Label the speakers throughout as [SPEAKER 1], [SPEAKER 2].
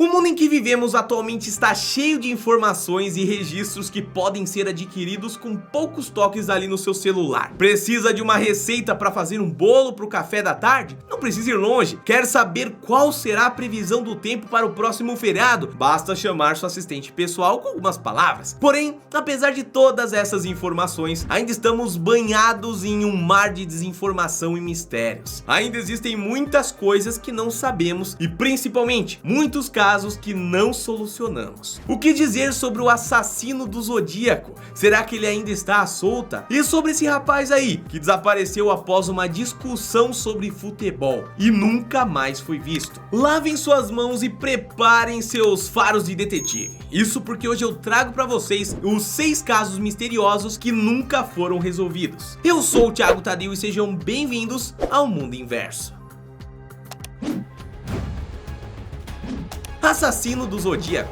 [SPEAKER 1] O mundo em que vivemos atualmente está cheio de informações e registros que podem ser adquiridos com poucos toques ali no seu celular. Precisa de uma receita para fazer um bolo para o café da tarde? Não precisa ir longe. Quer saber qual será a previsão do tempo para o próximo feriado? Basta chamar sua assistente pessoal com algumas palavras. Porém, apesar de todas essas informações, ainda estamos banhados em um mar de desinformação e mistérios. Ainda existem muitas coisas que não sabemos e principalmente muitos casos que não solucionamos. O que dizer sobre o assassino do Zodíaco? Será que ele ainda está à solta? E sobre esse rapaz aí, que desapareceu após uma discussão sobre futebol e nunca mais foi visto? Lavem suas mãos e preparem seus faros de detetive. Isso porque hoje eu trago para vocês os 6 casos misteriosos que nunca foram resolvidos. Eu sou o Thiago Tadeu e sejam bem-vindos ao Mundo Inverso. Assassino do Zodíaco.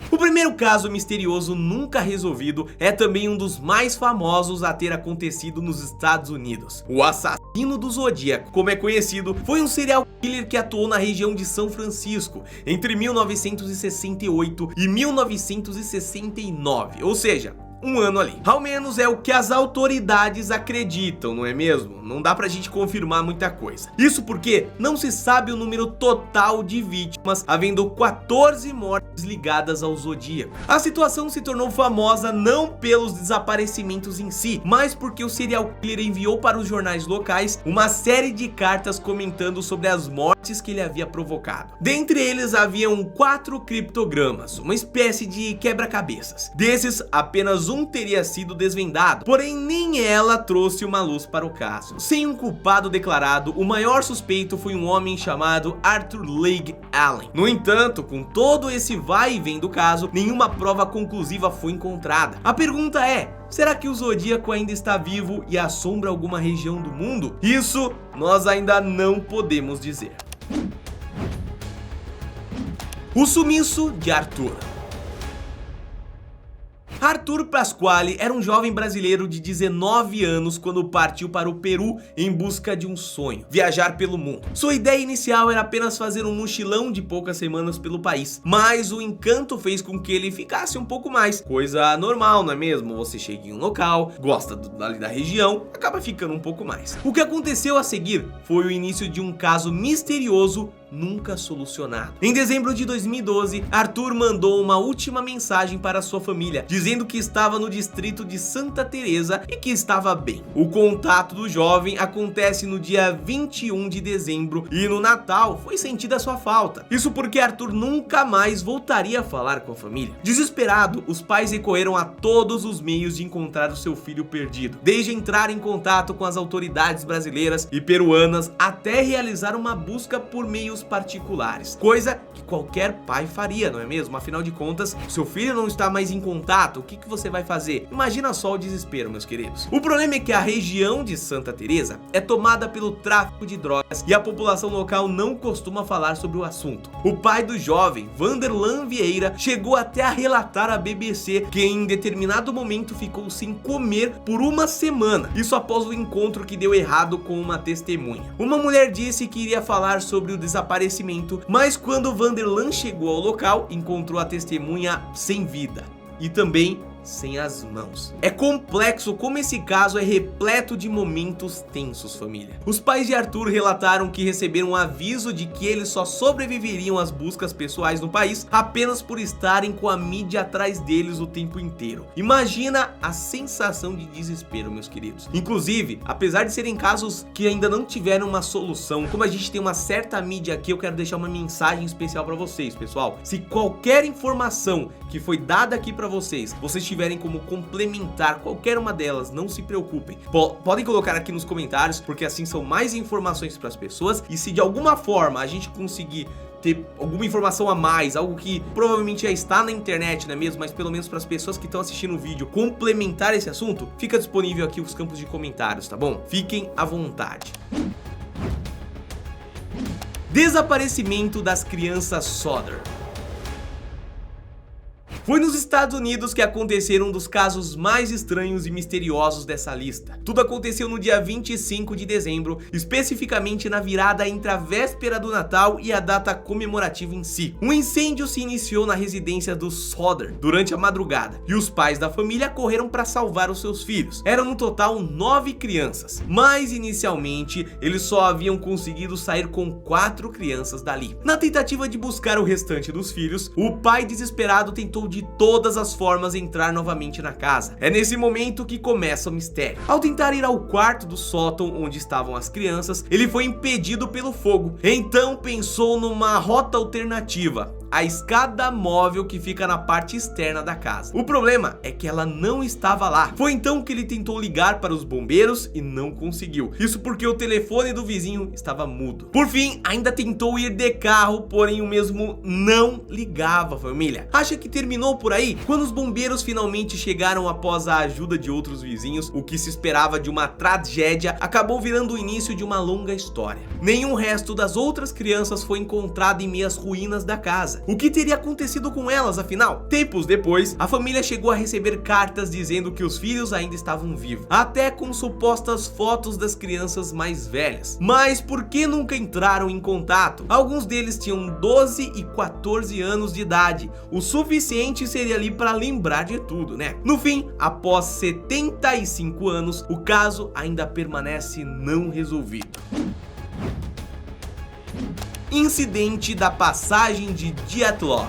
[SPEAKER 1] O primeiro caso misterioso nunca resolvido é também um dos mais famosos a ter acontecido nos Estados Unidos. O assassino do Zodíaco, como é conhecido, foi um serial killer que atuou na região de São Francisco entre 1968 e 1969, ou seja, um ano ali. Ao menos é o que as autoridades acreditam, não é mesmo? Não dá pra gente confirmar muita coisa. Isso porque não se sabe o número total de vítimas, havendo 14 mortes ligadas ao Zodíaco. A situação se tornou famosa não pelos desaparecimentos em si, mas porque o serial killer enviou para os jornais locais uma série de cartas comentando sobre as mortes que ele havia provocado. Dentre eles haviam 4 criptogramas, uma espécie de quebra-cabeças. Desses, apenas um teria sido desvendado, porém nem ela trouxe uma luz para o caso. Sem um culpado declarado, o maior suspeito foi um homem chamado Arthur Leigh Allen. No entanto, com todo esse vai e vem do caso, nenhuma prova conclusiva foi encontrada. A pergunta é: será que o Zodíaco ainda está vivo e assombra alguma região do mundo? Isso nós ainda não podemos dizer. O sumiço de Arthur. Arthur Pasquale era um jovem brasileiro de 19 anos quando partiu para o Peru em busca de um sonho: viajar pelo mundo. Sua ideia inicial era apenas fazer um mochilão de poucas semanas pelo país, mas o encanto fez com que ele ficasse um pouco mais. Coisa normal, não é mesmo? Você chega em um local, gosta ali da região, acaba ficando um pouco mais. O que aconteceu a seguir foi o início de um caso misterioso nunca solucionado. Em dezembro de 2012, Arthur mandou uma última mensagem para sua família, dizendo que estava no distrito de Santa Teresa e que estava bem. O contato do jovem acontece no dia 21 de dezembro e no Natal foi sentida sua falta. Isso porque Arthur nunca mais voltaria a falar com a família. Desesperado, os pais recorreram a todos os meios de encontrar o seu filho perdido, desde entrar em contato com as autoridades brasileiras e peruanas até realizar uma busca por meios particulares, coisa que qualquer pai faria, não é mesmo? Afinal de contas, seu filho não está mais em contato, o que você vai fazer? Imagina só o desespero, meus queridos. O problema é que a região de Santa Teresa é tomada pelo tráfico de drogas e a população local não costuma falar sobre o assunto. O pai do jovem, Vanderlan Vieira, chegou até a relatar à BBC que em determinado momento ficou sem comer por uma semana, isso após o encontro que deu errado com uma testemunha. Uma mulher disse que iria falar sobre o desaparecimento, mas quando Vanderlan chegou ao local, encontrou a testemunha sem vida e também sem as mãos. É complexo como esse caso é repleto de momentos tensos, família. Os pais de Arthur relataram que receberam um aviso de que eles só sobreviveriam às buscas pessoais no país apenas por estarem com a mídia atrás deles o tempo inteiro. Imagina a sensação de desespero, meus queridos. Inclusive, apesar de serem casos que ainda não tiveram uma solução, como a gente tem uma certa mídia aqui, eu quero deixar uma mensagem especial para vocês, pessoal. Se qualquer informação que foi dada aqui para vocês tiverem como complementar qualquer uma delas, não se preocupem. Podem colocar aqui nos comentários, porque assim são mais informações para as pessoas, e se de alguma forma a gente conseguir ter alguma informação a mais, algo que provavelmente já está na internet, não é mesmo? Mas pelo menos para as pessoas que estão assistindo o vídeo complementar esse assunto, fica disponível aqui os campos de comentários, tá bom? Fiquem à vontade. Desaparecimento das crianças Sodder. Foi nos Estados Unidos que aconteceram um dos casos mais estranhos e misteriosos dessa lista. Tudo aconteceu no dia 25 de dezembro, especificamente na virada entre a véspera do Natal e a data comemorativa em si. Um incêndio se iniciou na residência dos Soder durante a madrugada, e os pais da família correram para salvar os seus filhos. Eram no total 9 crianças, mas inicialmente eles só haviam conseguido sair com 4 crianças dali. Na tentativa de buscar o restante dos filhos, o pai desesperado tentou de todas as formas entrar novamente na casa. É nesse momento que começa o mistério. Ao tentar ir ao quarto do sótão onde estavam as crianças, ele foi impedido pelo fogo. Então pensou numa rota alternativa: a escada móvel que fica na parte externa da casa. O problema é que ela não estava lá. Foi então que ele tentou ligar para os bombeiros e não conseguiu. Isso porque o telefone do vizinho estava mudo. Por fim, ainda tentou ir de carro, porém o mesmo não ligava, família. Acha que terminou por aí? Quando os bombeiros finalmente chegaram após a ajuda de outros vizinhos, o que se esperava de uma tragédia acabou virando o início de uma longa história. Nenhum resto das outras crianças foi encontrado em meias ruínas da casa. O que teria acontecido com elas, afinal? Tempos depois, a família chegou a receber cartas dizendo que os filhos ainda estavam vivos, até com supostas fotos das crianças mais velhas. Mas por que nunca entraram em contato? Alguns deles tinham 12 e 14 anos de idade, o suficiente seria ali para lembrar de tudo, né? No fim, após 75 anos, o caso ainda permanece não resolvido. Incidente da passagem de Dyatlov.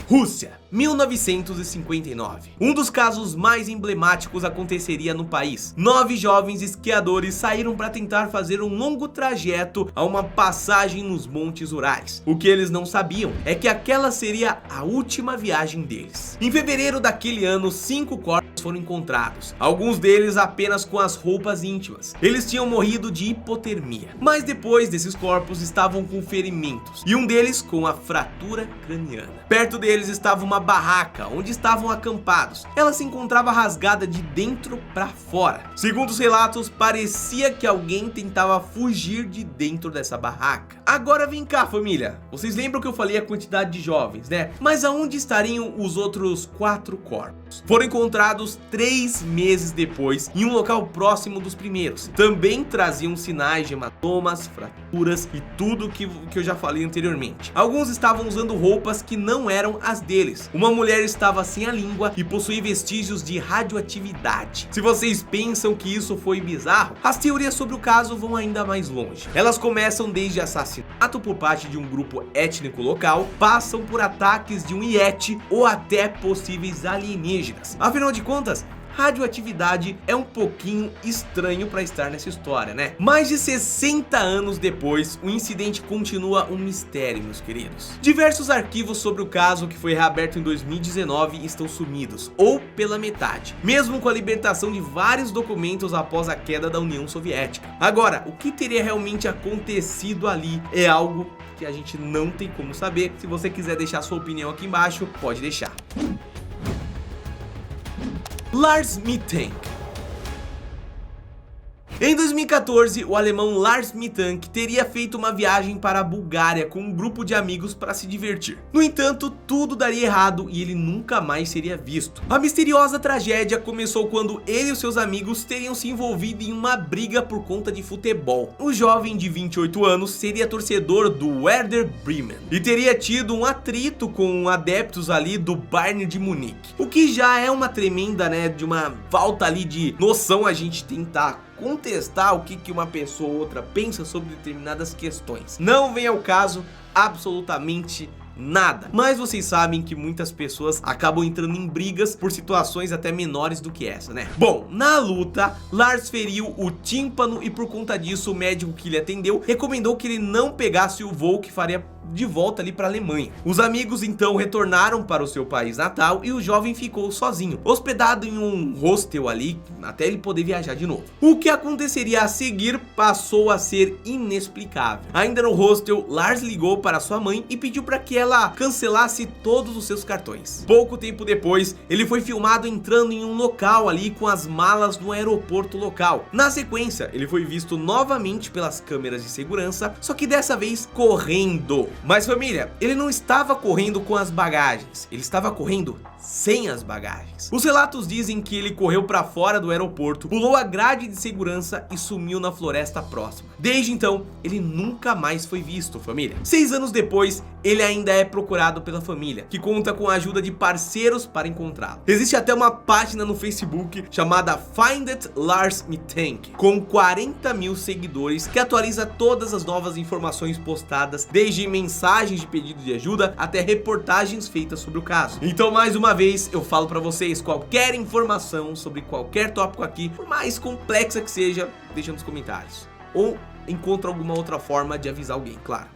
[SPEAKER 1] Rússia, 1959. Um dos casos mais emblemáticos aconteceria no país. 9 jovens esquiadores saíram para tentar fazer um longo trajeto a uma passagem nos Montes Urais. O que eles não sabiam é que aquela seria a última viagem deles. Em fevereiro daquele ano, 5 corpos foram encontrados, alguns deles apenas com as roupas íntimas. Eles tinham morrido de hipotermia, mas depois desses corpos estavam com ferimentos, e um deles com a fratura craniana. Perto deles estava uma barraca onde estavam acampados. Ela se encontrava rasgada de dentro para fora. Segundo os relatos, parecia que alguém tentava fugir de dentro dessa barraca. Agora vem cá, família. Vocês lembram que eu falei a quantidade de jovens, né? Mas aonde estariam os outros 4 corpos? Foram encontrados 3 meses depois, em um local próximo dos primeiros. Também traziam sinais de hematomas, fraturas e tudo que eu já falei anteriormente. Alguns estavam usando roupas que não eram as deles. Uma mulher estava sem a língua e possuía vestígios de radioatividade. Se vocês pensam que isso foi bizarro, as teorias sobre o caso vão ainda mais longe. Elas começam desde assassinato por parte de um grupo étnico local, passam por ataques de um Yeti ou até possíveis alienígenas. Afinal de contas, radioatividade é um pouquinho estranho para estar nessa história, né? Mais de 60 anos depois, o incidente continua um mistério, meus queridos. Diversos arquivos sobre o caso, que foi reaberto em 2019, estão sumidos, ou pela metade, mesmo com a libertação de vários documentos após a queda da União Soviética. Agora, o que teria realmente acontecido ali é algo que a gente não tem como saber. Se você quiser deixar sua opinião aqui embaixo, pode deixar. Lars Mittank. Em 2014, o alemão Lars Mittank teria feito uma viagem para a Bulgária com um grupo de amigos para se divertir. No entanto, tudo daria errado e ele nunca mais seria visto. A misteriosa tragédia começou quando ele e os seus amigos teriam se envolvido em uma briga por conta de futebol. O jovem de 28 anos seria torcedor do Werder Bremen e teria tido um atrito com adeptos ali do Bayern de Munique. O que já é uma tremenda, né, de uma falta ali de noção a gente tentar contestar o que uma pessoa ou outra pensa sobre determinadas questões. Não vem ao caso absolutamente nada. Mas vocês sabem que muitas pessoas acabam entrando em brigas por situações até menores do que essa, né? Bom, na luta, Lars feriu o tímpano e por conta disso o médico que lhe atendeu recomendou que ele não pegasse o voo que faria de volta ali para a Alemanha. Os amigos então retornaram para o seu país natal e o jovem ficou sozinho, hospedado em um hostel ali até ele poder viajar de novo. O que aconteceria a seguir passou a ser inexplicável. Ainda no hostel, Lars ligou para sua mãe e pediu para que ela cancelasse todos os seus cartões. Pouco tempo depois, ele foi filmado entrando em um local ali com as malas no aeroporto local. Na sequência, ele foi visto novamente pelas câmeras de segurança, só que dessa vez correndo. Mas família, ele não estava correndo com as bagagens, ele estava correndo sem as bagagens. Os relatos dizem que ele correu para fora do aeroporto, pulou a grade de segurança e sumiu na floresta próxima. Desde então, ele nunca mais foi visto, família. 6 anos depois, ele ainda é procurado pela família, que conta com a ajuda de parceiros para encontrá-lo. Existe até uma página no Facebook chamada Find It Lars Mittank, com 40 mil seguidores, que atualiza todas as novas informações postadas, desde mensagens de pedido de ajuda até reportagens feitas sobre o caso. Então, mais uma vez, eu falo pra vocês, qualquer informação sobre qualquer tópico aqui, por mais complexa que seja, deixa nos comentários. Ou encontra alguma outra forma de avisar alguém, claro.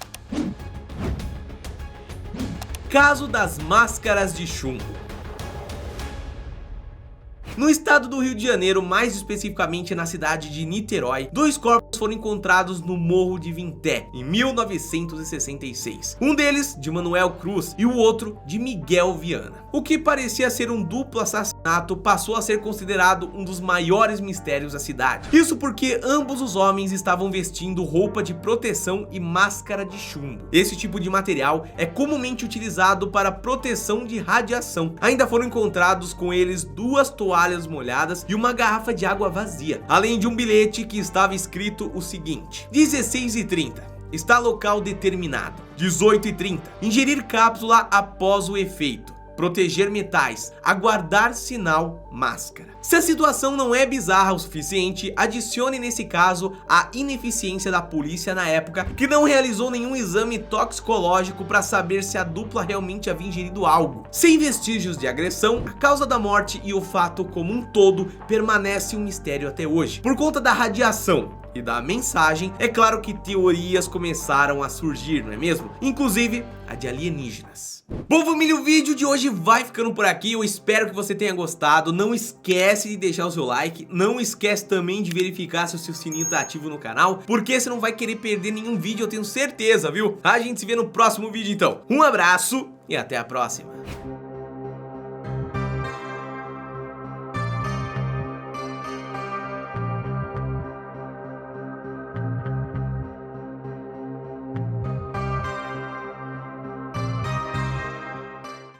[SPEAKER 1] Caso das máscaras de chumbo. No estado do Rio de Janeiro, mais especificamente na cidade de Niterói, 2 corpos foram encontrados no Morro de Vinté, em 1966. Um deles de Manuel Cruz e o outro de Miguel Viana. O que parecia ser um duplo assassinato passou a ser considerado um dos maiores mistérios da cidade. Isso porque ambos os homens estavam vestindo roupa de proteção e máscara de chumbo. Esse tipo de material é comumente utilizado para proteção de radiação. Ainda foram encontrados com eles 2 toalhas molhadas e uma garrafa de água vazia, além de um bilhete que estava escrito o seguinte: 16h30, está local determinado. 18h30, ingerir cápsula após o efeito. Proteger metais, aguardar sinal, máscara. Se a situação não é bizarra o suficiente, adicione nesse caso a ineficiência da polícia na época, que não realizou nenhum exame toxicológico para saber se a dupla realmente havia ingerido algo. Sem vestígios de agressão, a causa da morte e o fato como um todo permanece um mistério até hoje. Por conta da radiação e da mensagem, é claro que teorias começaram a surgir, não é mesmo? Inclusive a de alienígenas. Bom família, o vídeo de hoje vai ficando por aqui, eu espero que você tenha gostado. Não esquece de deixar o seu like, não esquece também de verificar se o seu sininho tá ativo no canal, porque você não vai querer perder nenhum vídeo, eu tenho certeza, viu? A gente se vê no próximo vídeo então. Um abraço e até a próxima.